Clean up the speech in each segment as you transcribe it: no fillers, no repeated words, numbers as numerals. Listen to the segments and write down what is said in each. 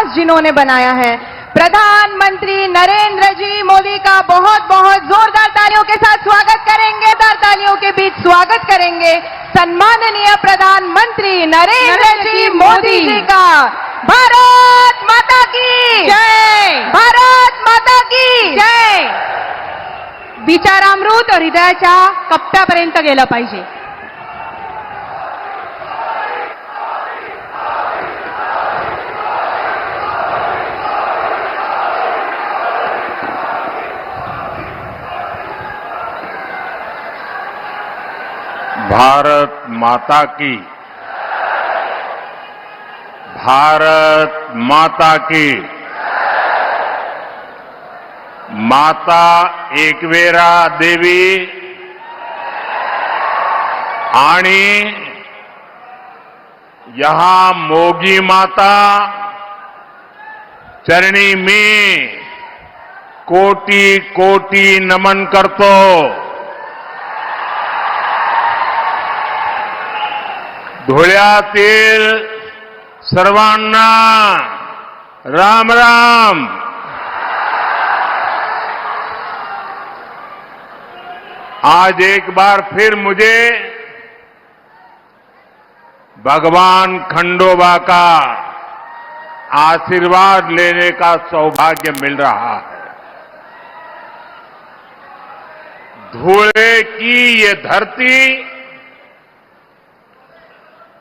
इतिहास जिन्होंने बनाया है, प्रधानमंत्री नरेंद्र जी मोदी का बहुत बहुत जोरदार तालियों के साथ स्वागत करेंगे। तालियों के बीच स्वागत करेंगे सम्माननीय प्रधानमंत्री नरेंद्र जी मोदी जी का। भारत माता की जय, भारत माता की जय। विचारामृत हृदयाच्या कप्प्यापर्यंत गेलं पाहिजे। भारत माता की, भारत माता की। माता एकवेरा देवी आणि यहां मोगी माता चरणी में कोटी कोटी नमन करतो। धुळ्यातील सर्वांना राम राम। आज एक बार फिर मुझे भगवान खंडोबा का आशीर्वाद लेने का सौभाग्य मिल रहा है। धुळे की ये धरती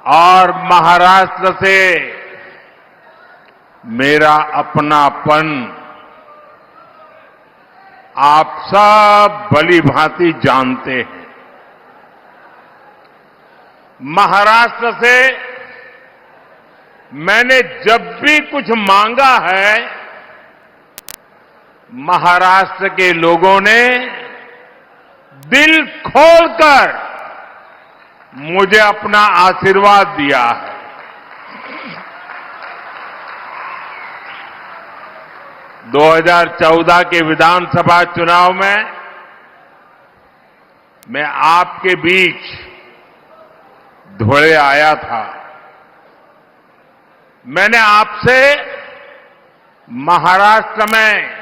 और महाराष्ट्र से मेरा अपनापन आप सब भली भांति जानते हैं। महाराष्ट्र से मैंने जब भी कुछ मांगा है, महाराष्ट्र के लोगों ने दिल खोलकर मुझे अपना आशीर्वाद दिया है। - 2014 के विधानसभा चुनाव में मैं आपके बीच धुळे आया था। मैंने आपसे महाराष्ट्र में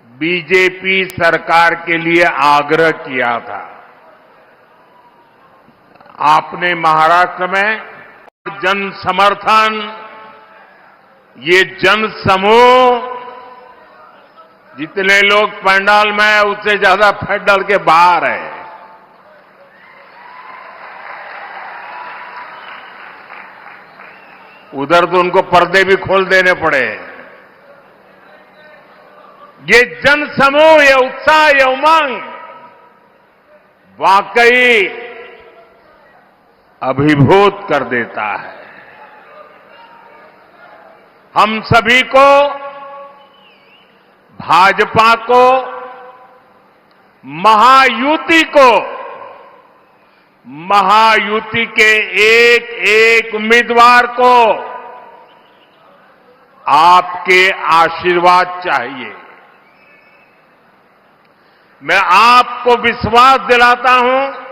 बीजेपी सरकार के लिए आग्रह किया था। आपने महाराष्ट्र में जन समर्थन, ये जन समूह, जितने लोग पंडाल में हैं उससे ज्यादा पंडाल के बाहर है। उधर तो उनको पर्दे भी खोल देने पड़े। ये जन समूह, ये उत्साह, ये उमंग वाकई अभिभूत कर देता है। हम सभी को, भाजपा को, महायुति को, महायुति के एक एक उम्मीदवार को आपके आशीर्वाद चाहिए। मैं आपको विश्वास दिलाता हूं,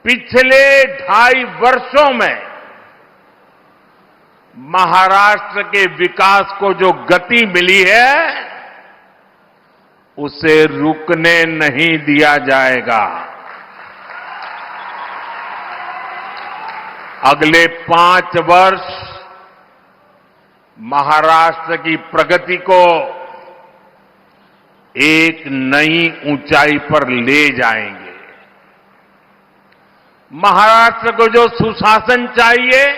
पिछले 2.5 वर्षों में महाराष्ट्र के विकास को जो गति मिली है, उसे रुकने नहीं दिया जाएगा। अगले 5 वर्ष महाराष्ट्र की प्रगति को एक नई ऊंचाई पर ले जाएंगे। महाराष्ट्र को जो सुशासन चाहिए,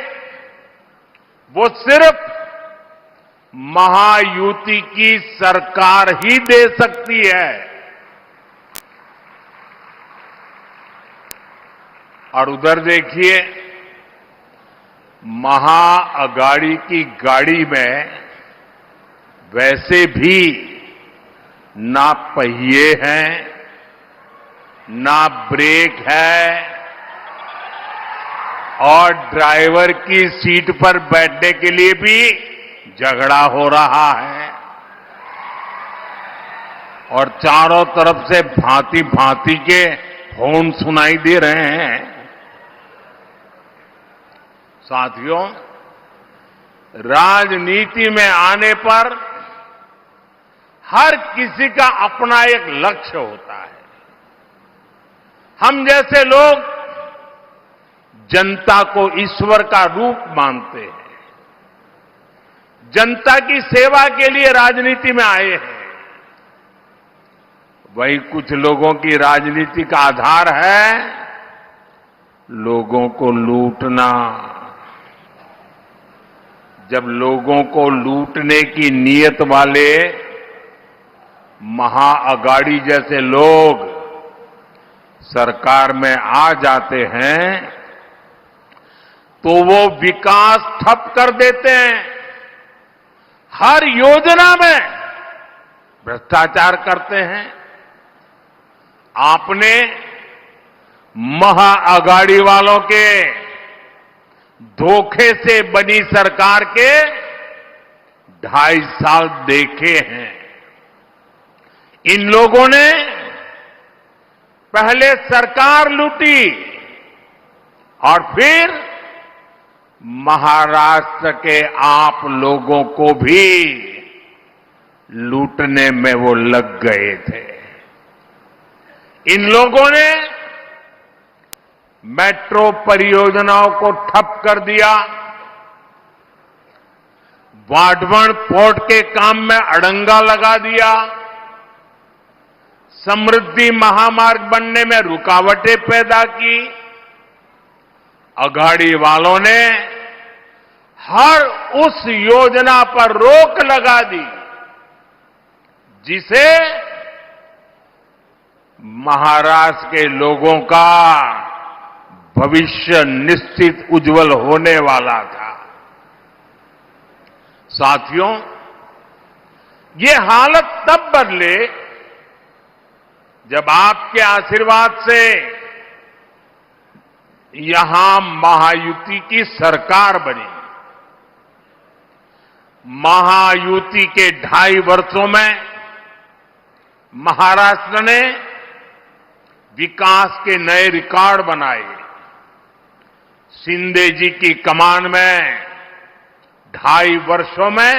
वो सिर्फ महायुति की सरकार ही दे सकती है। और उधर देखिए, महाअघाड़ी की गाड़ी में वैसे भी ना पहिए हैं, ना ब्रेक है, और ड्राइवर की सीट पर बैठने के लिए भी झगड़ा हो रहा है। और चारों तरफ से भांति भांति के हॉर्न सुनाई दे रहे हैं। साथियों, राजनीति में आने पर हर किसी का अपना एक लक्ष्य होता है। हम जैसे लोग जनता को ईश्वर का रूप मानते हैं, जनता की सेवा के लिए राजनीति में आए हैं। वही कुछ लोगों की राजनीति का आधार है लोगों को लूटना। जब लोगों को लूटने की नीयत वाले महाअगाड़ी जैसे लोग सरकार में आ जाते हैं तो वो विकास ठप कर देते हैं, हर योजना में भ्रष्टाचार करते हैं। आपने महाअगाड़ी वालों के धोखे से बनी सरकार के 2.5 साल देखे हैं। इन लोगों ने पहले सरकार लूटी और फिर महाराष्ट्र के आप लोगों को भी लूटने में वो लग गए थे। इन लोगों ने मेट्रो परियोजनाओं को ठप कर दिया, वाढवण पोर्ट के काम में अड़ंगा लगा दिया, समृद्धि महामार्ग बनने में रुकावटें पैदा की। अघाड़ी वालों ने हर उस योजना पर रोक लगा दी जिसे महाराष्ट्र के लोगों का भविष्य निश्चित उज्जवल होने वाला था। साथियों, ये हालत तब बदले जब आपके आशीर्वाद से यहां महायुति की सरकार बनी। महायुति के 2.5 वर्षों में महाराष्ट्र ने विकास के नए रिकॉर्ड बनाए। शिंदे जी की कमान में 2.5 वर्षों में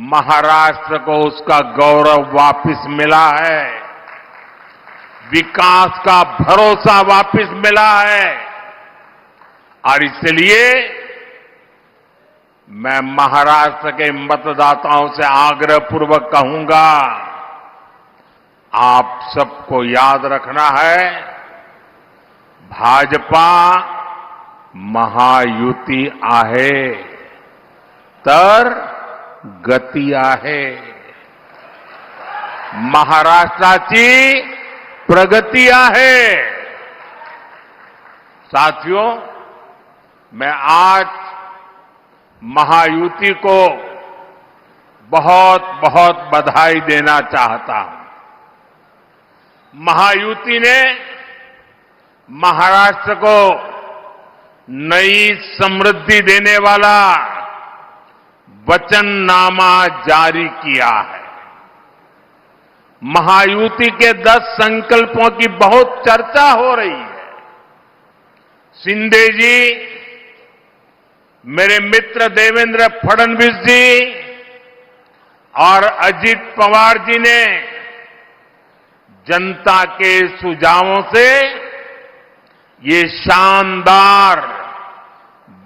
महाराष्ट्र को उसका गौरव वापस मिला है, विकास का भरोसा वापस मिला है। और इसलिए मैं महाराष्ट्र के मतदाताओं से आग्रहपूर्वक कहूंगा, आप सबको याद रखना है, भाजपा महायुती आहे तर गती आहे। महाराष्ट्राची प्रगति आहे। साथियों, मैं आज महायुति को बहुत बहुत बधाई देना चाहता हूं। महायुति ने महाराष्ट्र को नई समृद्धि देने वाला वचननामा जारी किया है। महायुति के 10 संकल्पों की बहुत चर्चा हो रही है। शिंदे जी, मेरे मित्र देवेंद्र फडणवीस जी और अजित पवार जी ने जनता के सुझावों से ये शानदार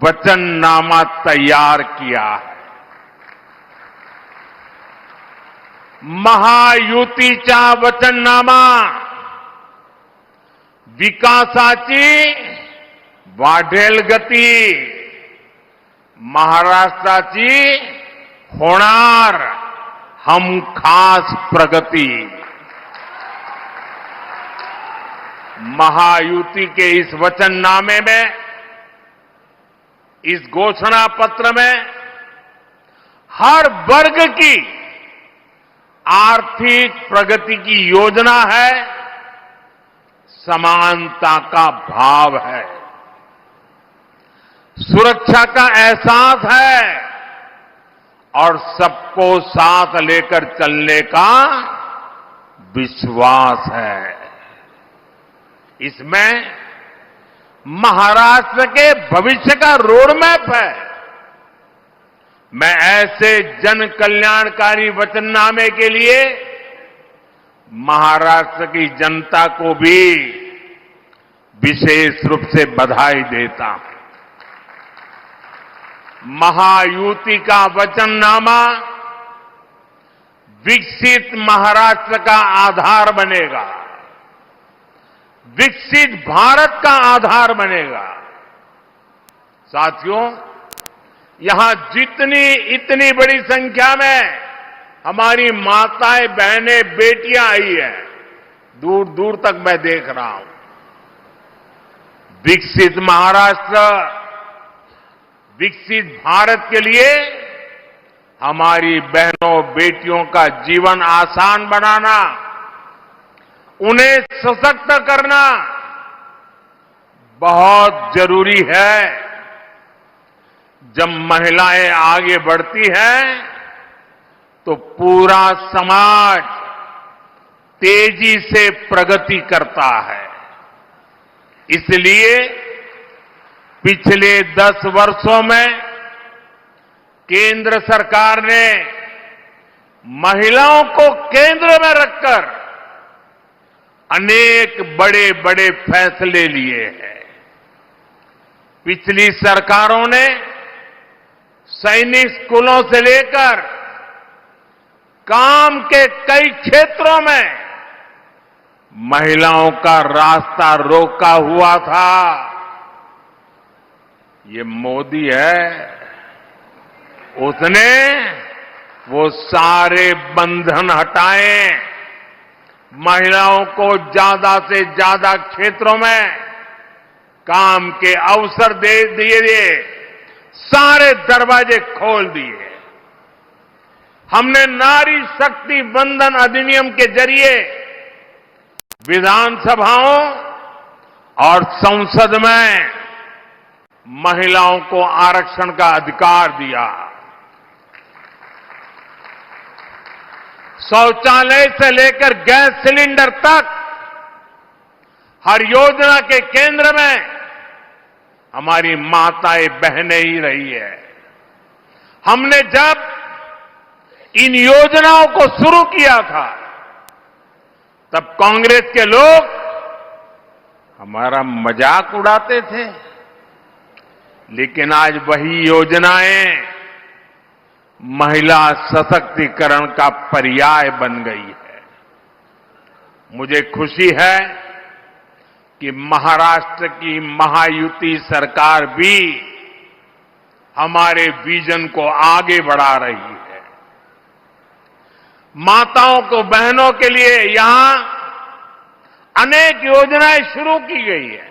वचननामा तैयार किया है। महायुतीचा वचननामा विकासाची वाढेल गती, महाराष्ट्राची होणार हमखास प्रगती। महायुति के इस वचननामे में, इस घोषणा पत्र में हर वर्ग की आर्थिक प्रगति की योजना है, समानता का भाव है, सुरक्षा का एहसास है और सबको साथ लेकर चलने का विश्वास है। इसमें महाराष्ट्र के भविष्य का रोड मैप है। मैं ऐसे जन कल्याणकारी वचननामे के लिए महाराष्ट्र की जनता को भी विशेष रूप से बधाई देता हूं। महायुति का वचननामा विकसित महाराष्ट्र का आधार बनेगा, विकसित भारत का आधार बनेगा। साथियों, यहां इतनी बड़ी संख्या में हमारी माताएं, बहनें, बेटियां आई हैं, दूर दूर तक मैं देख रहा हूं। विकसित महाराष्ट्र, विकसित भारत के लिए हमारी बहनों, बेटियों का जीवन आसान बनाना, उन्हें सशक्त करना बहुत जरूरी है। जब महिलाएं आगे बढ़ती हैं तो पूरा समाज तेजी से प्रगति करता है। इसलिए पिछले 10 वर्षों में केंद्र सरकार ने महिलाओं को केंद्र में रखकर अनेक बड़े बड़े फैसले लिए हैं। पिछली सरकारों ने सैनिक स्कूलों से लेकर काम के कई क्षेत्रों में महिलाओं का रास्ता रोका हुआ था। ये मोदी है, उसने वो सारे बंधन हटाए, महिलाओं को ज्यादा से ज्यादा क्षेत्रों में काम के अवसर दे दिए, सारे दरवाजे खोल दिए। हमने नारी शक्ति बंधन अधिनियम के जरिए विधानसभाओं और संसद में महिलाओं को आरक्षण का अधिकार दिया। शौचालय से लेकर गैस सिलेंडर तक हर योजना के केंद्र में हमारी माताएं, बहनें ही रही है। हमने जब इन योजनाओं को शुरू किया था तब कांग्रेस के लोग हमारा मजाक उड़ाते थे, लेकिन आज वही योजनाएं महिला सशक्तिकरण का पर्याय बन गई है। मुझे खुशी है कि महाराष्ट्र की महायुति सरकार भी हमारे विजन को आगे बढ़ा रही है। माताओं को, बहनों के लिए यहां अनेक योजनाएं शुरू की गई है।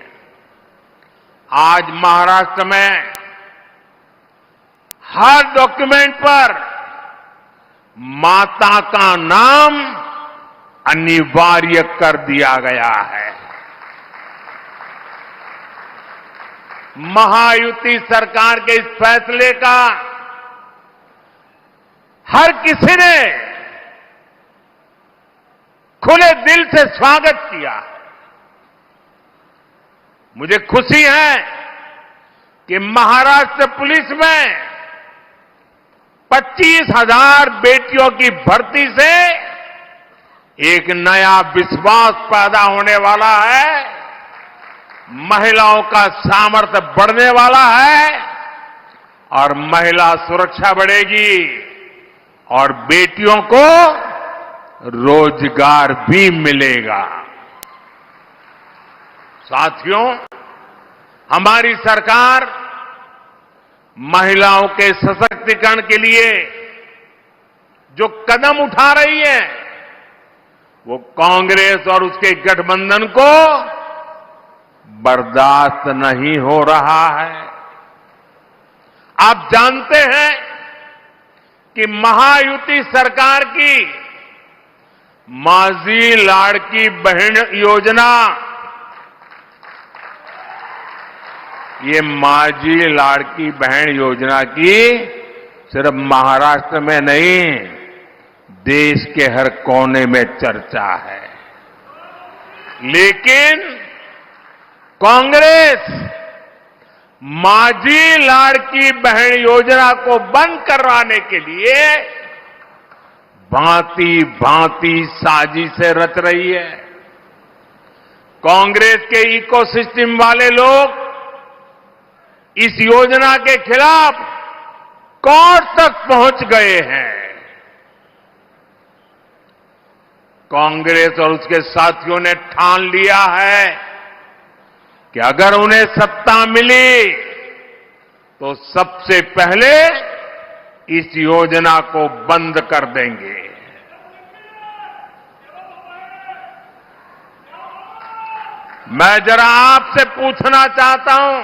आज महाराष्ट्र में हर डॉक्यूमेंट पर माता का नाम अनिवार्य कर दिया गया है। महायुति सरकार के इस फैसले का हर किसी ने खुले दिल से स्वागत किया। मुझे खुशी है कि महाराष्ट्र पुलिस में 25,000 बेटियों की भर्ती से एक नया विश्वास पैदा होने वाला है, महिलाओं का सामर्थ्य बढ़ने वाला है और महिला सुरक्षा बढ़ेगी और बेटियों को रोजगार भी मिलेगा। साथियों, हमारी सरकार महिलाओं के सशक्तिकरण के लिए जो कदम उठा रही है वो कांग्रेस और उसके गठबंधन को बर्दाश्त नहीं हो रहा है। आप जानते हैं कि महायुति सरकार की माझी लाड़की बहन योजना, ये माझी लाड़की बहन योजना की सिर्फ महाराष्ट्र में नहीं, देश के हर कोने में चर्चा है। लेकिन कांग्रेस माझी लाड़की बहन योजना को बंद करवाने के लिए भांति भांति साजिशें रच रही है। कांग्रेस के इकोसिस्टम वाले लोग इस योजना के खिलाफ कोर्ट तक पहुंच गए हैं। कांग्रेस और उसके साथियों ने ठान लिया है कि अगर उन्हें सत्ता मिली तो सबसे पहले इस योजना को बंद कर देंगे। मैं जरा आपसे पूछना चाहता हूं,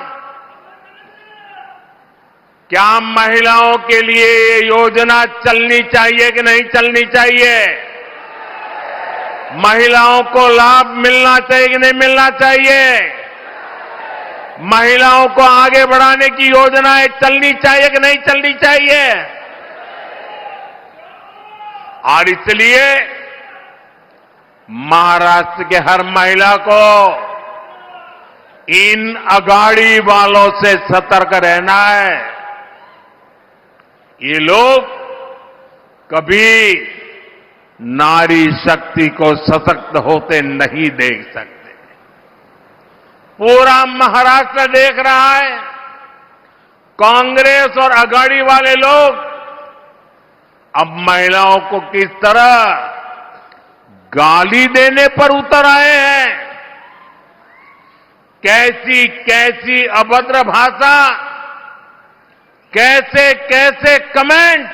क्या महिलाओं के लिए ये योजना चलनी चाहिए कि नहीं चलनी चाहिए? महिलाओं को लाभ मिलना चाहिए कि नहीं मिलना चाहिए? महिलाओं को आगे बढ़ाने की योजनाएं चलनी चाहिए कि नहीं चलनी चाहिए? और इसलिए महाराष्ट्र के हर महिला को इन अगाड़ी वालों से सतर्क रहना है। ये लोग कभी नारी शक्ति को सशक्त होते नहीं देख सकते। पूरा महाराष्ट्र देख रहा है कांग्रेस और अगाड़ी वाले लोग अब महिलाओं को किस तरह गाली देने पर उतर आए हैं। कैसी कैसी अभद्र भाषा, कैसे कैसे कमेंट,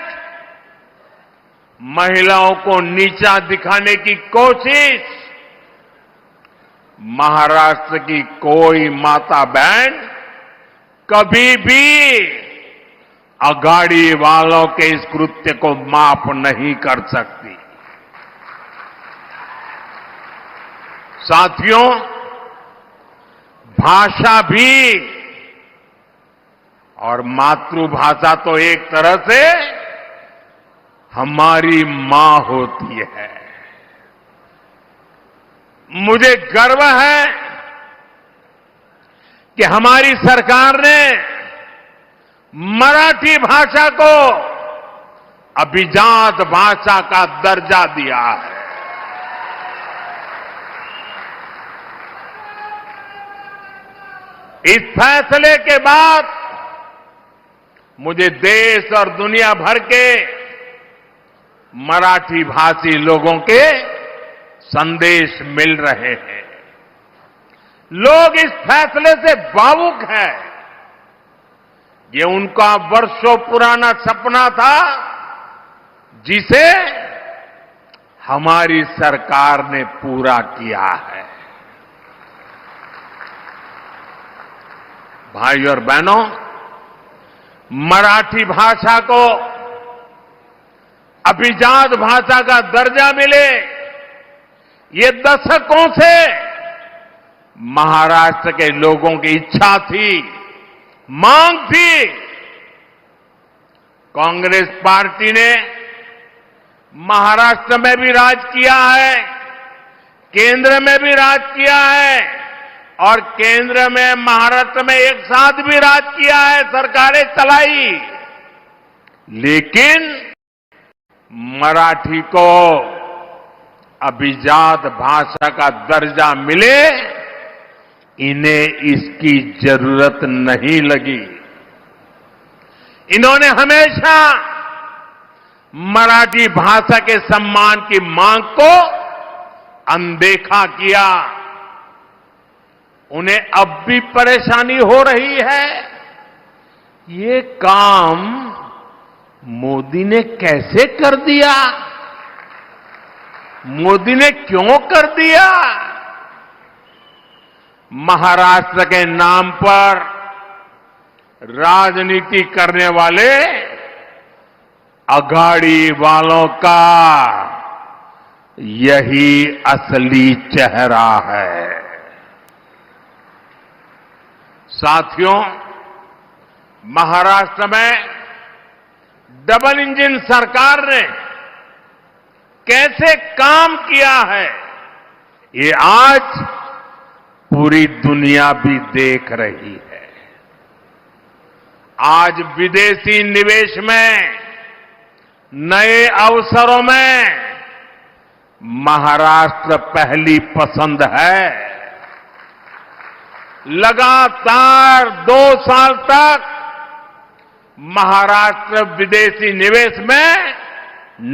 महिलाओं को नीचा दिखाने की कोशिश। महाराष्ट्र की कोई माता बहन कभी भी अगाड़ी वालों के इस कृत्य को माफ नहीं कर सकती। साथियों, भाषा भी और मातृभाषा तो एक तरह से हमारी मां होती है। मुझे गर्व है कि हमारी सरकार ने मराठी भाषा को अभिजात भाषा का दर्जा दिया है। इस फैसले के बाद मुझे देश और दुनिया भर के मराठी भाषी लोगों के संदेश मिल रहे हैं। लोग इस फैसले से भावुक हैं। ये उनका वर्षों पुराना सपना था जिसे हमारी सरकार ने पूरा किया है। भाइयों और बहनों, मराठी भाषा को अभिजात भाषा का दर्जा मिले, ये दशकों से महाराष्ट्र के लोगों की इच्छा थी, मांग थी। कांग्रेस पार्टी ने महाराष्ट्र में भी राज किया है, केंद्र में भी राज किया है और केंद्र में महाराष्ट्र में एक साथ भी राज किया है, सरकारें चलाई। लेकिन मराठी को अभिजात भाषा का दर्जा मिले, इन्हें इसकी जरूरत नहीं लगी। इन्होंने हमेशा मराठी भाषा के सम्मान की मांग को अनदेखा किया। उन्हें अब भी परेशानी हो रही है। ये काम मोदी ने कैसे कर दिया? मोदी ने क्यों कर दिया? महाराष्ट्र के नाम पर राजनीति करने वाले अघाड़ी वालों का यही असली चेहरा है। साथियों, महाराष्ट्र में डबल इंजन सरकार ने कैसे काम किया है, ये आज पूरी दुनिया भी देख रही है। आज विदेशी निवेश में, नए अवसरों में महाराष्ट्र पहली पसंद है। लगातार 2 साल तक महाराष्ट्र विदेशी निवेश में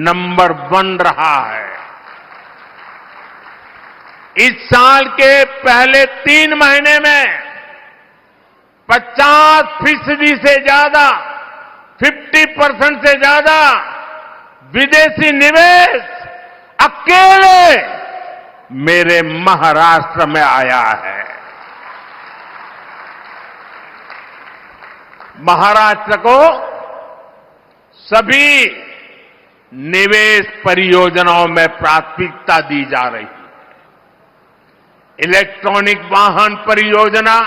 नंबर 1 रहा है। इस साल के पहले 3 महीने में 50% से ज्यादा, 50% से ज्यादा विदेशी निवेश अकेले मेरे महाराष्ट्र में आया है। महाराष्ट्र को सभी निवेश परियोजनाओं में प्राथमिकता दी जा रही है। इलेक्ट्रॉनिक वाहन परियोजना,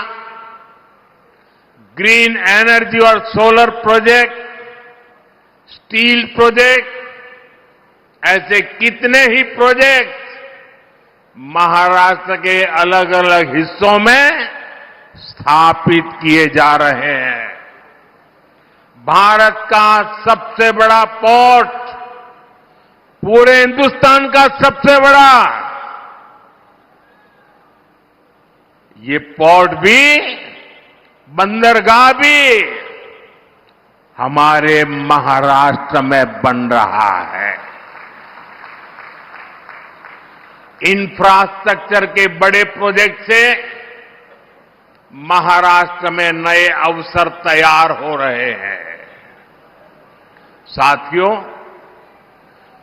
ग्रीन एनर्जी और सोलर प्रोजेक्ट, स्टील प्रोजेक्ट, ऐसे कितने ही प्रोजेक्ट महाराष्ट्र के अलग अलग हिस्सों में स्थापित किए जा रहे हैं। भारत का सबसे बड़ा पोर्ट, पूरे हिंदुस्तान का सबसे बड़ा, ये पोर्ट भी, बंदरगाह भी हमारे महाराष्ट्र में बन रहा है। इंफ्रास्ट्रक्चर के बड़े प्रोजेक्ट से महाराष्ट्र में नए अवसर तैयार हो रहे हैं। साथियों,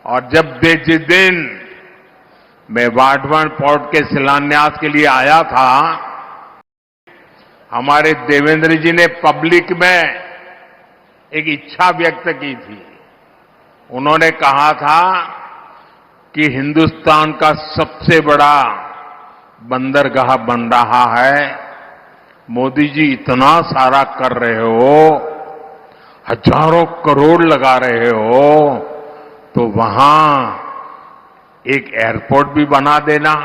और जिस दिन मैं वाटवन पोर्ट के शिलान्यास के लिए आया था, हमारे देवेंद्र जी ने पब्लिक में एक इच्छा व्यक्त की थी। उन्होंने कहा था कि हिंदुस्तान का सबसे बड़ा बंदरगाह बन रहा है। मोदी जी इतना सारा कर रहे हो, हजारों करोड़ लगा रहे हो, तो वहां एक एयरपोर्ट भी बना देना।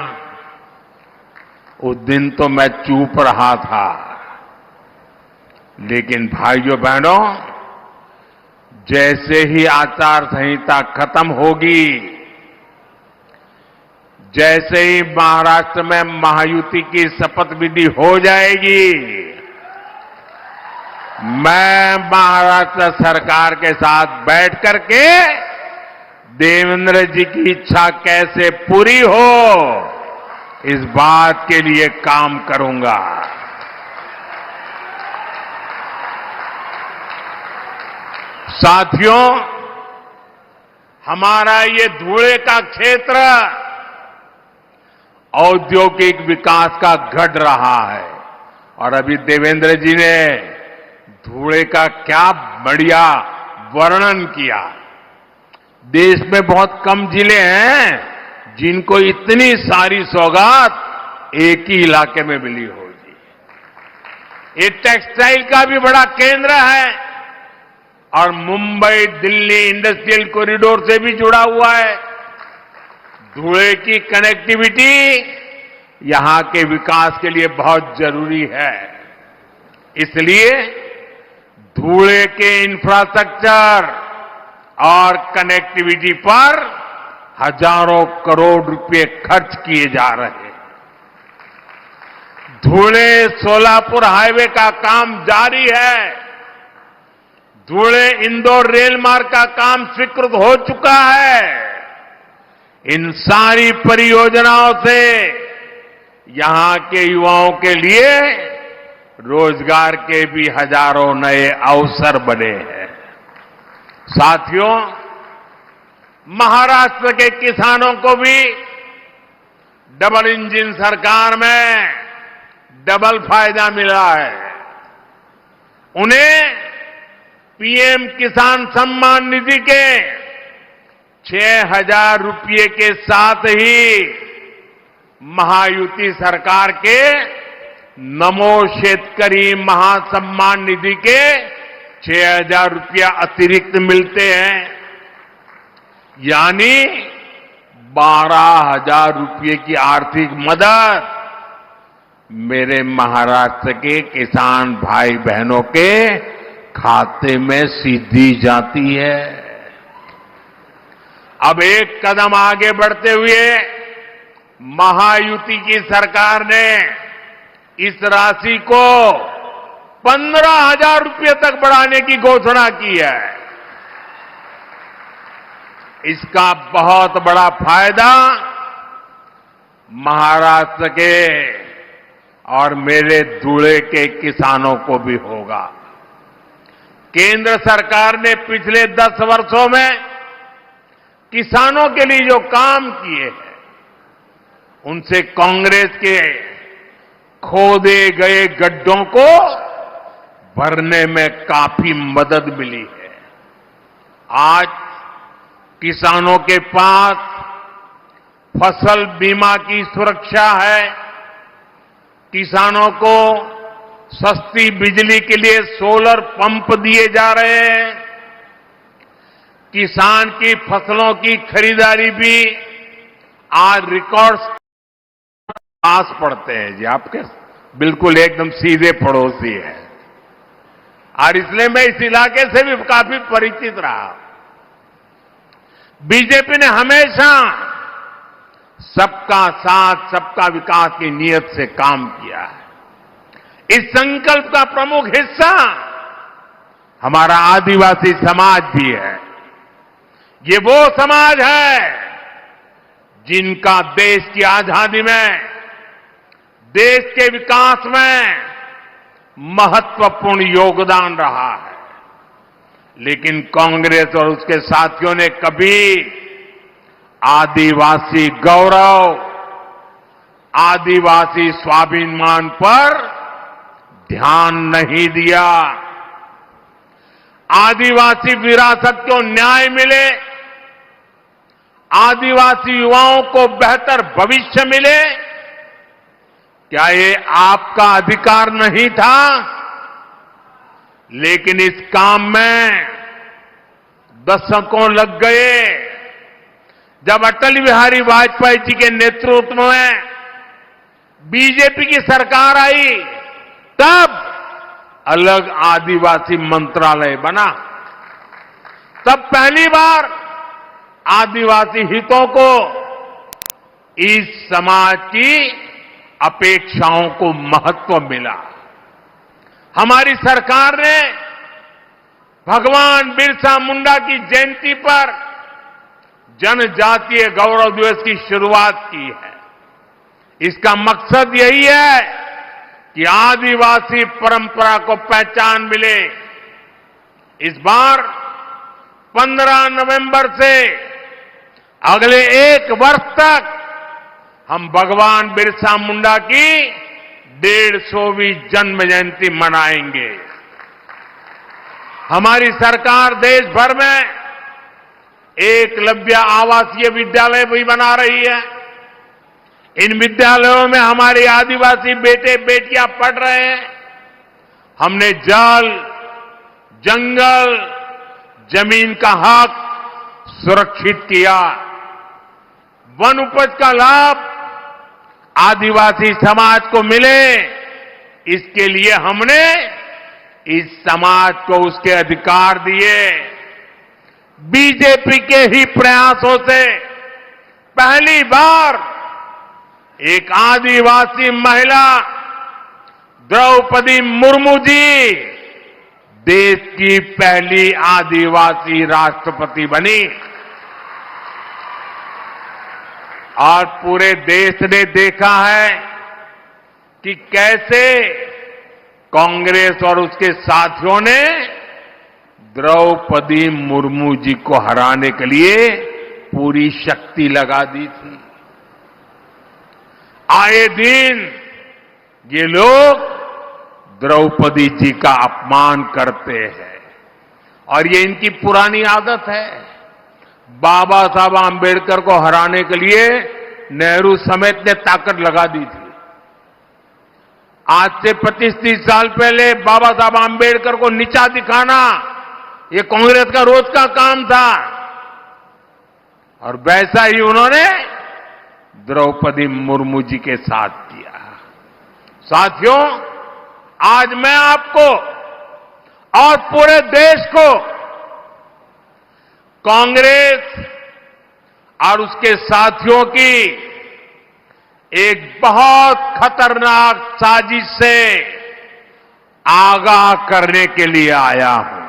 उस दिन तो मैं चुप रहा था, लेकिन भाइयों बहनों, जैसे ही आचार संहिता खत्म होगी, जैसे ही महाराष्ट्र में महायुति की शपथ विधि हो जाएगी, मैं महाराष्ट्र सरकार के साथ बैठ करके देवेंद्र जी की इच्छा कैसे पूरी हो, इस बात के लिए काम करूंगा। साथियों, हमारा ये धुले का क्षेत्र औद्योगिक विकास का गढ़ रहा है, और अभी देवेंद्र जी ने धुले का क्या बढ़िया वर्णन किया। देश में बहुत कम जिले हैं जिनको इतनी सारी सौगात एक ही इलाके में मिली होगी। ये टेक्सटाइल का भी बड़ा केंद्र है और मुंबई दिल्ली इंडस्ट्रियल कॉरिडोर से भी जुड़ा हुआ है। धुले की कनेक्टिविटी यहां के विकास के लिए बहुत जरूरी है। इसलिए धुले के इंफ्रास्ट्रक्चर और कनेक्टिविटी पर हजारों करोड़ रुपए खर्च किए जा रहे हैं। धुले सोलापुर हाईवे का काम जारी है। धुले इंदौर रेल मार्ग का काम स्वीकृत हो चुका है। इन सारी परियोजनाओं से यहां के युवाओं के लिए रोजगार के भी हजारों नए अवसर बने हैं। साथियों, महाराष्ट्र के किसानों को भी डबल इंजन सरकार में डबल फायदा मिला है। उन्हें पीएम किसान सम्मान निधि के 6,000 रुपये के साथ ही महायुति सरकार के नमो शेतकरी महासम्मान निधि के 6,000 रुपया अतिरिक्त मिलते हैं, यानी 12,000 रुपये की आर्थिक मदद मेरे महाराष्ट्र के किसान भाई बहनों के खाते में सीधी जाती है। अब एक कदम आगे बढ़ते हुए महायुति की सरकार ने इस राशि को 15,000 रुपये तक बढ़ाने की घोषणा की है। इसका बहुत बड़ा फायदा महाराष्ट्र के और मेरे धुले के किसानों को भी होगा। केंद्र सरकार ने पिछले 10 वर्षों में किसानों के लिए जो काम किए हैं, उनसे कांग्रेस के खोदे गए गड्ढों को भरने में काफी मदद मिली है। आज किसानों के पास फसल बीमा की सुरक्षा है, किसानों को सस्ती बिजली के लिए सोलर पंप दिए जा रहे हैं, किसान की फसलों की खरीदारी भी आज रिकॉर्ड पास पड़ते हैं। जी आपके बिल्कुल एकदम सीधे पड़ोसी है और इसलिए मैं इस इलाके से भी काफी परिचित रहा। बीजेपी ने हमेशा सबका साथ सबका विकास की नीयत से काम किया है। इस संकल्प का प्रमुख हिस्सा हमारा आदिवासी समाज भी है। ये वो समाज है जिनका देश की आजादी में, देश के विकास में महत्वपूर्ण योगदान रहा है। लेकिन कांग्रेस और उसके साथियों ने कभी आदिवासी गौरव, आदिवासी स्वाभिमान पर ध्यान नहीं दिया। आदिवासी विरासत को न्याय मिले, आदिवासी युवाओं को बेहतर भविष्य मिले, क्या ये आपका अधिकार नहीं था? लेकिन इस काम में दशकों लग गए। जब अटल बिहारी वाजपेयी जी के नेतृत्व में बीजेपी की सरकार आई, तब अलग आदिवासी मंत्रालय बना। तब पहली बार आदिवासी हितों को, इस समाज की अपेक्षाओं को महत्व मिला। हमारी सरकार ने भगवान बिरसा मुंडा की जयंती पर जनजातीय गौरव दिवस की शुरुआत की है। इसका मकसद यही है कि आदिवासी परंपरा को पहचान मिले। इस बार 15 नवंबर से अगले 1 वर्ष तक हम भगवान बिरसा मुंडा की 150वीं जन्म जयंती मनाएंगे। हमारी सरकार देश भर में एकलव्य आवासीय विद्यालय भी बना रही है। इन विद्यालयों में हमारे आदिवासी बेटे बेटियां पढ़ रहे हैं। हमने जल, जंगल, जमीन का हक सुरक्षित किया। वन उपज का लाभ आदिवासी समाज को मिले, इसके लिए हमने इस समाज को उसके अधिकार दिए। बीजेपी के ही प्रयासों से पहली बार एक आदिवासी महिला द्रौपदी मुर्मू जी देश की पहली आदिवासी राष्ट्रपति बनी। और पूरे देश ने देखा है कि कैसे कांग्रेस और उसके साथियों ने द्रौपदी मुर्मू जी को हराने के लिए पूरी शक्ति लगा दी थी। आए दिन ये लोग द्रौपदी जी का अपमान करते हैं और ये इनकी पुरानी आदत है। बाबा साहब आंबेडकर को हराने के लिए नेहरू समेत ने ताकत लगा दी थी। आज से 25-30 साल पहले बाबा साहब आंबेडकर को नीचा दिखाना ये कांग्रेस का रोज का काम था और वैसा ही उन्होंने द्रौपदी मुर्मू जी के साथ किया। साथियों, आज मैं आपको और पूरे देश को कांग्रेस और उसके साथियों की एक बहुत खतरनाक साजिश से आगाह करने के लिए आया हूं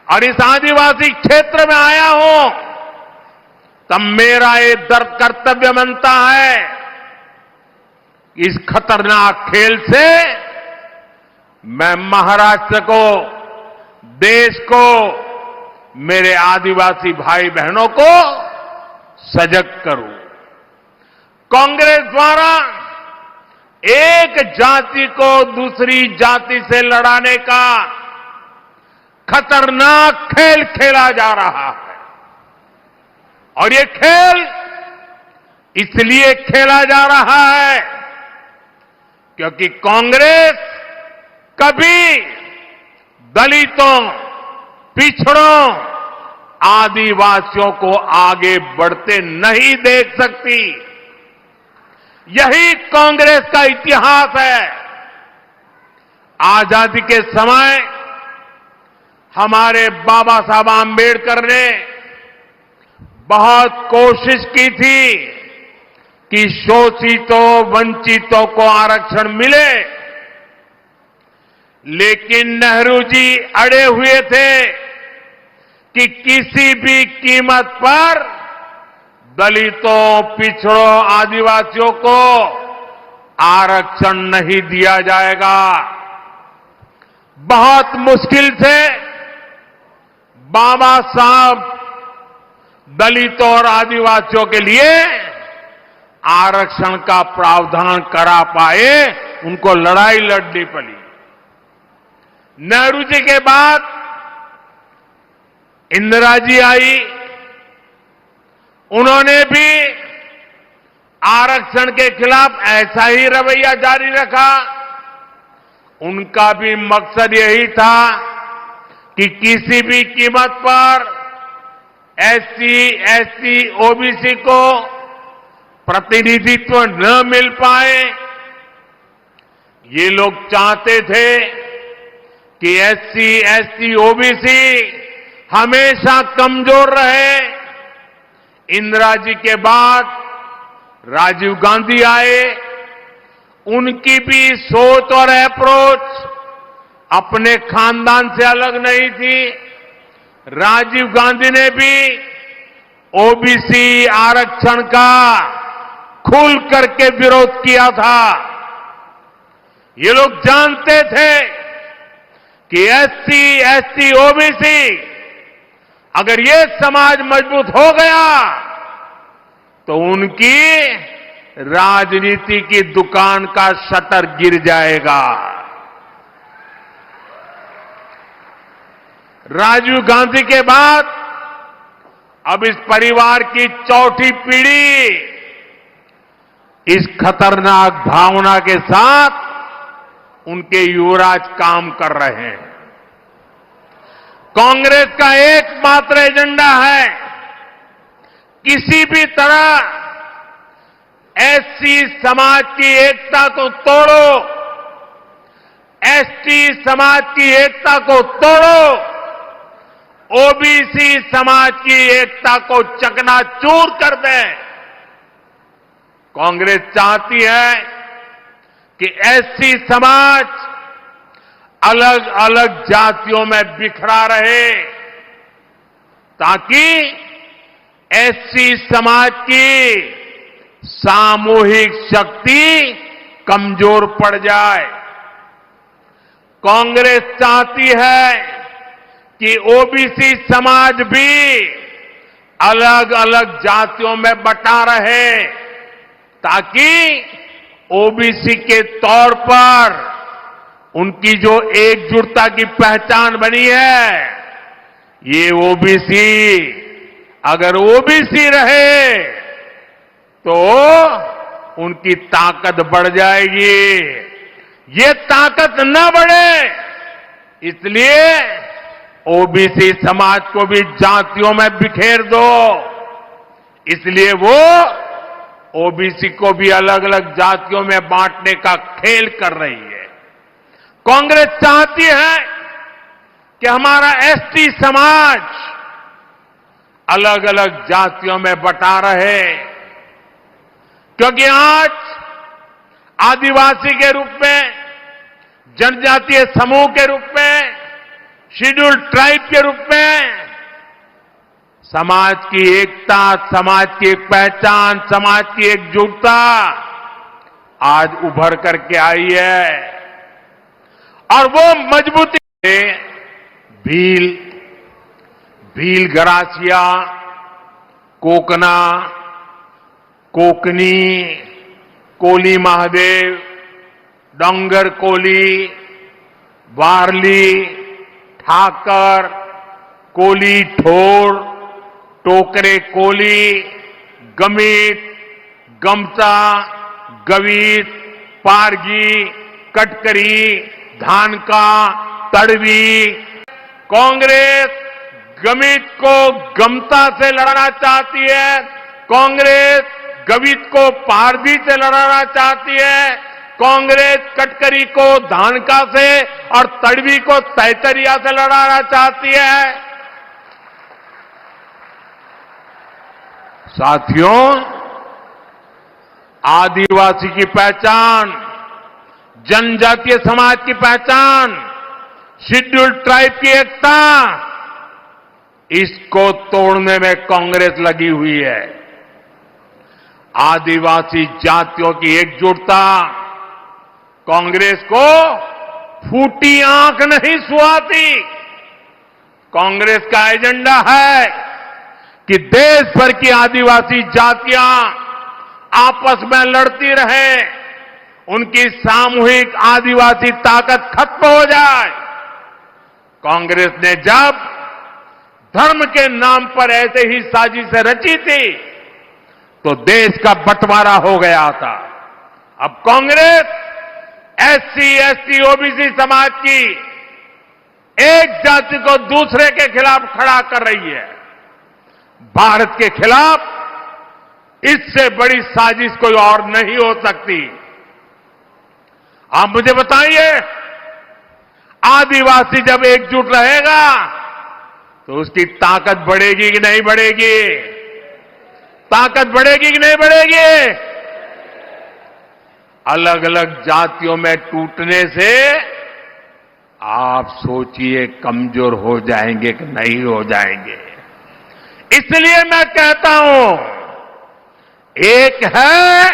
और इस आदिवासी क्षेत्र में आया हूं तब मेरा ये कर्तव्य बनता है इस खतरनाक खेल से मैं महाराष्ट्र को, देश को, मेरे आदिवासी भाई बहनों को सजग करूं। कांग्रेस द्वारा एक जाति को दूसरी जाति से लड़ाने का खतरनाक खेल खेला जा रहा है और ये खेल इसलिए खेला जा रहा है क्योंकि कांग्रेस कभी दलितों, पिछड़ों, आदिवासियों को आगे बढ़ते नहीं देख सकती। यही कांग्रेस का इतिहास है। आजादी के समय हमारे बाबा साहब आंबेडकर ने बहुत कोशिश की थी कि शोषितों, वंचितों को आरक्षण मिले, लेकिन नेहरू जी अड़े हुए थे कि किसी भी कीमत पर दलितों, पिछड़ों, आदिवासियों को आरक्षण नहीं दिया जाएगा। बहुत मुश्किल से बाबा साहब दलितों और आदिवासियों के लिए आरक्षण का प्रावधान करा पाए, उनको लड़ाई लड़नी पड़ी। नेहरू जी के बाद इंदिरा जी आई, उन्होंने भी आरक्षण के खिलाफ ऐसा ही रवैया जारी रखा। उनका भी मकसद यही था कि किसी भी कीमत पर एससी, एसटी, ओबीसी को प्रतिनिधित्व न मिल पाए। ये लोग चाहते थे कि एससी, एसटी, ओबीसी हमेशा कमजोर रहे। इंदिरा जी के बाद राजीव गांधी आए, उनकी भी सोच और अप्रोच अपने खानदान से अलग नहीं थी। राजीव गांधी ने भी ओबीसी आरक्षण का खुल करके विरोध किया था। ये लोग जानते थे कि एससी, एसटी, ओबीसी अगर ये समाज मजबूत हो गया तो उनकी राजनीति की दुकान का शटर गिर जाएगा। राजीव गांधी के बाद अब इस परिवार की चौथी पीढ़ी इस खतरनाक भावना के साथ उनके युवराज काम कर रहे हैं। कांग्रेस का एकमात्र एजेंडा है किसी भी तरह एससी समाज की एकता को तोड़ो, एसटी समाज की एकता को तोड़ो, ओबीसी समाज की एकता को चकनाचूर कर दें। कांग्रेस चाहती है कि एससी समाज अलग अलग जातियों में बिखरा रहे ताकि एससी समाज की सामूहिक शक्ति कमजोर पड़ जाए। कांग्रेस चाहती है कि ओबीसी समाज भी अलग अलग जातियों में बटा रहे ताकि ओबीसी के तौर पर उनकी जो एकजुटता की पहचान बनी है, ये ओबीसी अगर ओबीसी रहे तो उनकी ताकत बढ़ जाएगी। ये ताकत न बढ़े इसलिए ओबीसी समाज को भी जातियों में बिखेर दो। इसलिए वो ओबीसी को भी अलग अलग जातियों में बांटने का खेल कर रही है। कांग्रेस चाहती है कि हमारा एसटी समाज अलग अलग जातियों में बटा रहे, क्योंकि आज आदिवासी के रूप में, जनजातीय समूह के रूप में, शेड्यूल्ड ट्राइब के रूप में समाज की एकता, समाज की एक पहचान, समाज की एकजुटता आज उभर करके आई है। और वो मजबूती से भील गरासिया, कोकना, कोकनी, कोली महादेव, डोंगर कोली, वारली, ठाकर, कोली ठोर, टोकरे कोली, गमीत, गमता, गवीत, पारगी, कटकरी, धानका, तड़वी। कांग्रेस गमीत को गमता से लड़ना चाहती है, कांग्रेस गवीत को पारगी से लड़ाना चाहती है, कांग्रेस कटकरी को धानका से और तड़वी को तैतरिया से लड़ाना चाहती है। साथियों, आदिवासी की पहचान, जनजातीय समाज की पहचान, शेड्यूल्ड ट्राइब की एकता, इसको तोड़ने में कांग्रेस लगी हुई है। आदिवासी जातियों की एकजुटता कांग्रेस को फूटी आंख नहीं सुहाती। कांग्रेस का एजेंडा है कि देश भर की आदिवासी जातियां आपस में लड़ती रहे, उनकी सामूहिक आदिवासी ताकत खत्म हो जाए। कांग्रेस ने जब धर्म के नाम पर ऐसे ही साजिशें रची थी तो देश का बंटवारा हो गया था। अब कांग्रेस एससी, एसटी, ओबीसी समाज की एक जाति को दूसरे के खिलाफ खड़ा कर रही है। भारत के खिलाफ इससे बड़ी साजिश कोई और नहीं हो सकती। आप मुझे बताइए, आदिवासी जब एकजुट रहेगा तो उसकी ताकत बढ़ेगी कि नहीं बढ़ेगी? ताकत बढ़ेगी कि नहीं बढ़ेगी? अलग अलग जातियों में टूटने से आप सोचिए कमजोर हो जाएंगे कि नहीं हो जाएंगे। इसलिए मैं कहता हूं, एक है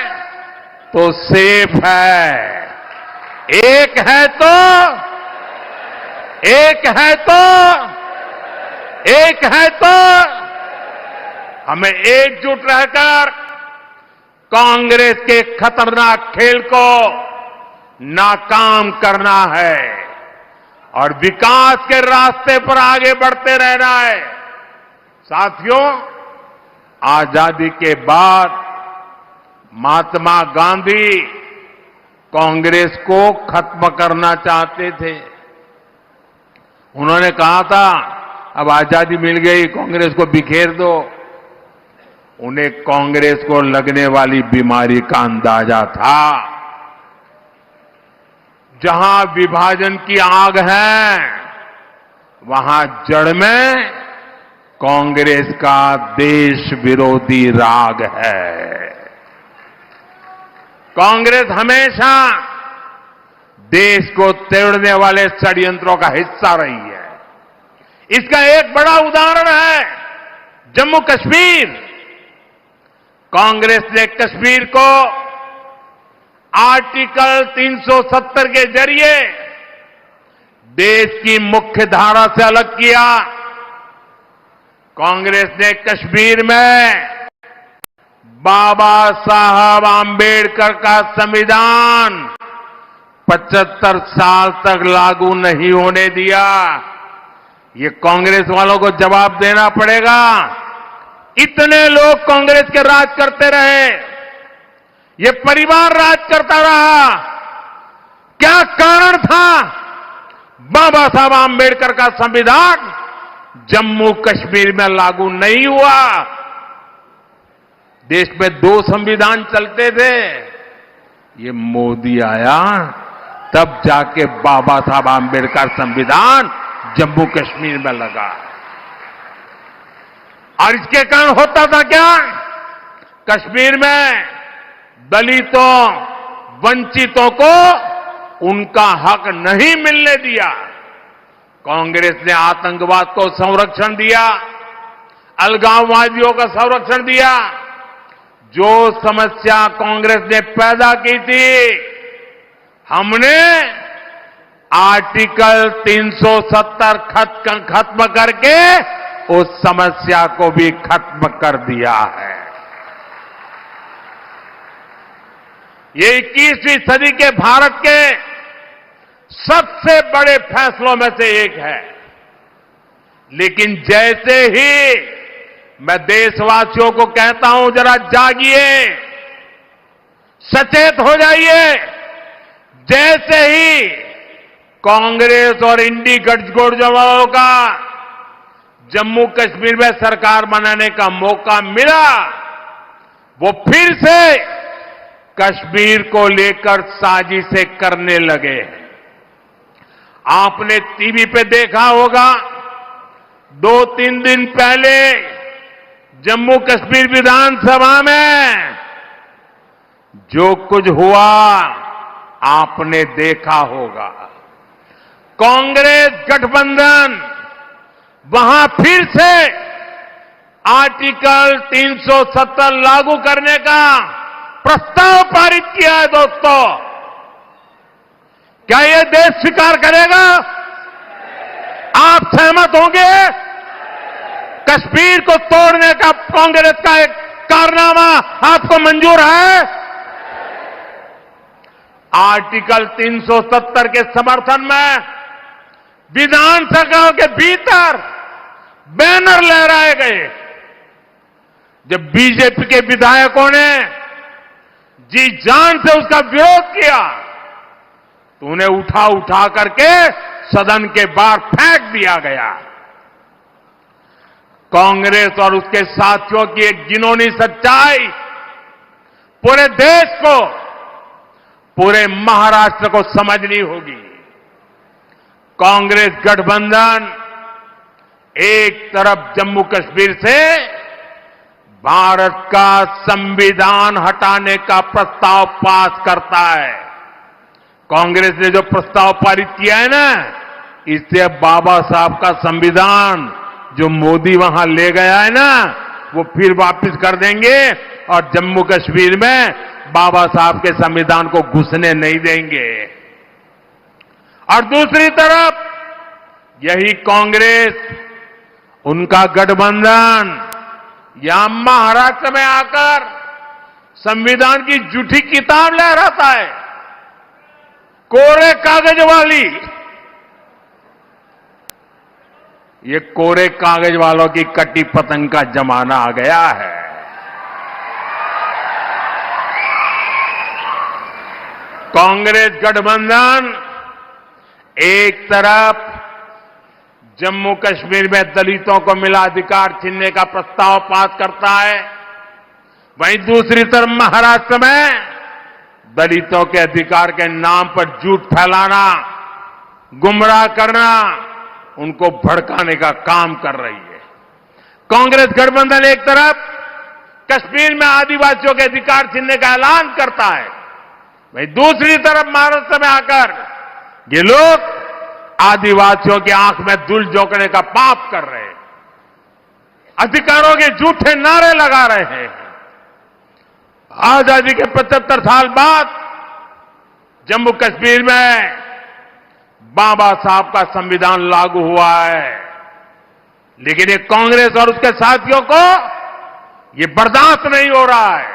तो सेफ है, एक है तो हमें एकजुट रहकर कांग्रेस के खतरनाक खेल को नाकाम करना है और विकास के रास्ते पर आगे बढ़ते रहना है। साथियों, आजादी के बाद महात्मा गांधी कांग्रेस को खत्म करना चाहते थे। उन्होंने कहा था, अब आजादी मिल गई, कांग्रेस को बिखेर दो। उन्हें कांग्रेस को लगने वाली बीमारी का अंदाजा था। जहां विभाजन की आग है, वहां जड़ में कांग्रेस का देश विरोधी राग है। कांग्रेस हमेशा देश को तोड़ने वाले षड्यंत्रों का हिस्सा रही है। इसका एक बड़ा उदाहरण है जम्मू कश्मीर। कांग्रेस ने कश्मीर को आर्टिकल 370 के जरिए देश की मुख्य धारा से अलग किया। कांग्रेस ने कश्मीर में बाबा साहब आंबेडकर का संविधान 75 साल तक लागू नहीं होने दिया। ये कांग्रेस वालों को जवाब देना पड़ेगा। इतने लोग कांग्रेस के राज करते रहे, ये परिवार राज करता रहा। क्या कारण था बाबा साहब आंबेडकर का संविधान जम्मू कश्मीर में लागू नहीं हुआ? देश में 2 संविधान चलते थे। ये मोदी आया तब जाके बाबा साहब आंबेडकर संविधान जम्मू कश्मीर में लगा। और इसके कारण होता था क्या? कश्मीर में दलितों, वंचितों को उनका हक नहीं मिलने दिया। कांग्रेस ने आतंकवाद को संरक्षण दिया, अलगाववादियों का संरक्षण दिया। जो समस्या कांग्रेस ने पैदा की थी, हमने आर्टिकल 370 खत्म करके उस समस्या को भी खत्म कर दिया है। ये 21वीं सदी के भारत के सबसे बड़े फैसलों में से एक है। लेकिन जैसे ही मैं देशवासियों को कहता हूं, जरा जागिए, सचेत हो जाइए। जैसे ही कांग्रेस और इंडी गठजोड़ों का जम्मू कश्मीर में सरकार बनाने का मौका मिला, वो फिर से कश्मीर को लेकर साजिशें करने लगे हैं। आपने टीवी पे देखा होगा, 2-3 दिन पहले जम्मू कश्मीर विधानसभा में जो कुछ हुआ आपने देखा होगा। कांग्रेस गठबंधन वहां फिर से आर्टिकल 370 लागू करने का प्रस्ताव पारित किया है। दोस्तों, क्या यह देश स्वीकार करेगा? आप सहमत होंगे? कश्मीर को तोड़ने का कांग्रेस का एक कारनामा आपको मंजूर है? आर्टिकल 370 के समर्थन में विधानसभा के भीतर बैनर लहराए गए। जब बीजेपी के विधायकों ने जी जान से उसका विरोध किया तो उन्हें उठा उठा करके सदन के बाहर फेंक दिया गया। कांग्रेस और उसके साथियों की एक घिनौनी सच्चाई पूरे देश को, पूरे महाराष्ट्र को समझनी होगी। कांग्रेस गठबंधन एक तरफ जम्मू कश्मीर से भारत का संविधान हटाने का प्रस्ताव पास करता है। कांग्रेस ने जो प्रस्ताव पारित किया है ना, इससे बाबा साहब का संविधान जो मोदी वहां ले गया है ना, वो फिर वापस कर देंगे और जम्मू कश्मीर में बाबा साहब के संविधान को घुसने नहीं देंगे। और दूसरी तरफ यही कांग्रेस, उनका गठबंधन यहां महाराष्ट्र में आकर संविधान की झूठी किताब लहराता है, कोरे कागज वाली। ये कोरे कागज वालों की कटी पतंग का जमाना आ गया है। कांग्रेस गठबंधन एक तरफ जम्मू कश्मीर में दलितों को मिला अधिकार छीनने का प्रस्ताव पास करता है, वहीं दूसरी तरफ महाराष्ट्र में दलितों के अधिकार के नाम पर झूठ फैलाना, गुमराह करना, उनको भड़काने का काम कर रही है। कांग्रेस गठबंधन एक तरफ कश्मीर में आदिवासियों के अधिकार छीनने का ऐलान करता है, वहीं दूसरी तरफ महाराष्ट्र में आकर ये लोग आदिवासियों की आंख में धूल झोंकने का पाप कर रहे हैं, अधिकारों के झूठे नारे लगा रहे हैं। आजादी के 75 साल बाद जम्मू कश्मीर में बाबा साहब का संविधान लागू हुआ है, लेकिन ये कांग्रेस और उसके साथियों को ये बर्दाश्त नहीं हो रहा है।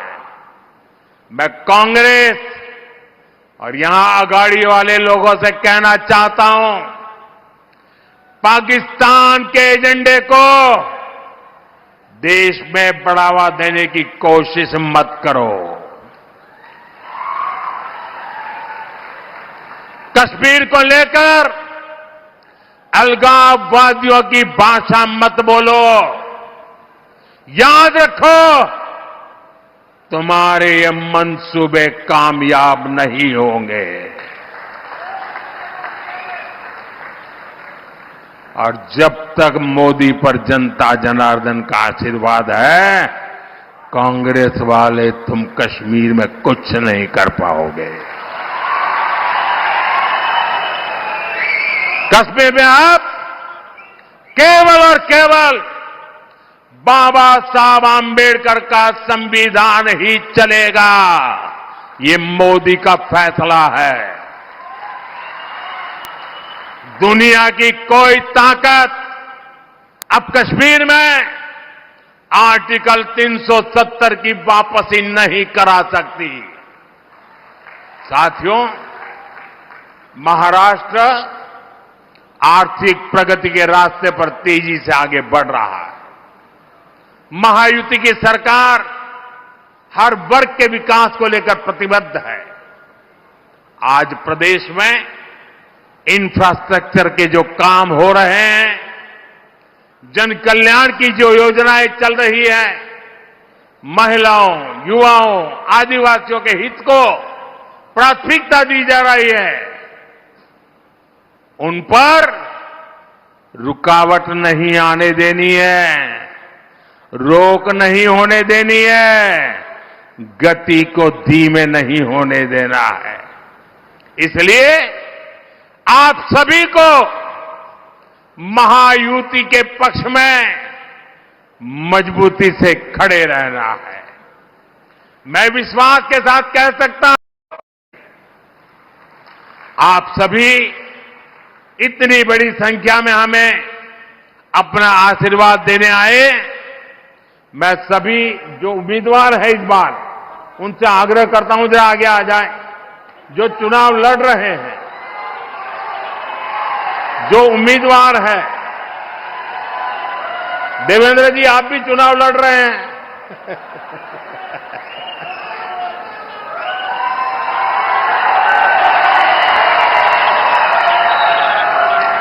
मैं कांग्रेस और यहां अगाड़ी वाले लोगों से कहना चाहता हूं, पाकिस्तान के एजेंडे को देश में बढ़ावा देने की कोशिश मत करो। कश्मीर को लेकर अलगाववादियों की भाषा मत बोलो। याद रखो, तुम्हारे ये मंसूबे कामयाब नहीं होंगे। और जब तक मोदी पर जनता जनार्दन का आशीर्वाद है, कांग्रेस वाले तुम कश्मीर में कुछ नहीं कर पाओगे। कश्मीर में अब केवल और केवल बाबा साहब आंबेडकर का संविधान ही चलेगा। ये मोदी का फैसला है। दुनिया की कोई ताकत अब कश्मीर में आर्टिकल 370 की वापसी नहीं करा सकती। साथियों, महाराष्ट्र आर्थिक प्रगति के रास्ते पर तेजी से आगे बढ़ रहा है। महायुति की सरकार हर वर्ग के विकास को लेकर प्रतिबद्ध है। आज प्रदेश में इंफ्रास्ट्रक्चर के जो काम हो रहे हैं, जन कल्याण की जो योजनाएं चल रही है, महिलाओं, युवाओं, आदिवासियों के हित को प्राथमिकता दी जा रही है, उन पर रुकावट नहीं आने देनी है, रोक नहीं होने देनी है, गति को धीमे नहीं होने देना है। इसलिए आप सभी को महायुति के पक्ष में मजबूती से खड़े रहना है। मैं विश्वास के साथ कह सकता हूं, आप सभी इतनी बड़ी संख्या में हमें अपना आशीर्वाद देने आए। मैं सभी जो उम्मीदवार है इस बार, उनसे आग्रह करता हूं जरा आगे आ जाए। जो चुनाव लड़ रहे हैं, जो उम्मीदवार है, देवेंद्र जी आप भी चुनाव लड़ रहे हैं।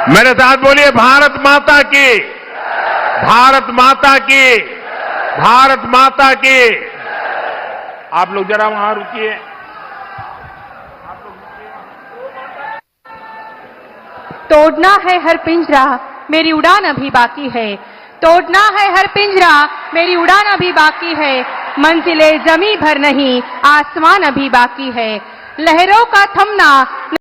मेरे साथ बोलिए, भारत माता की, भारत माता की, भारत माता की। आप लोग जरा वहां रुकिए। तोड़ना है हर पिंजरा, मेरी उड़ान अभी बाकी है। तोड़ना है हर पिंजरा, मेरी उड़ान अभी बाकी है। मंजिलें जमी भर नहीं, आसमान अभी बाकी है। लहरों का थमना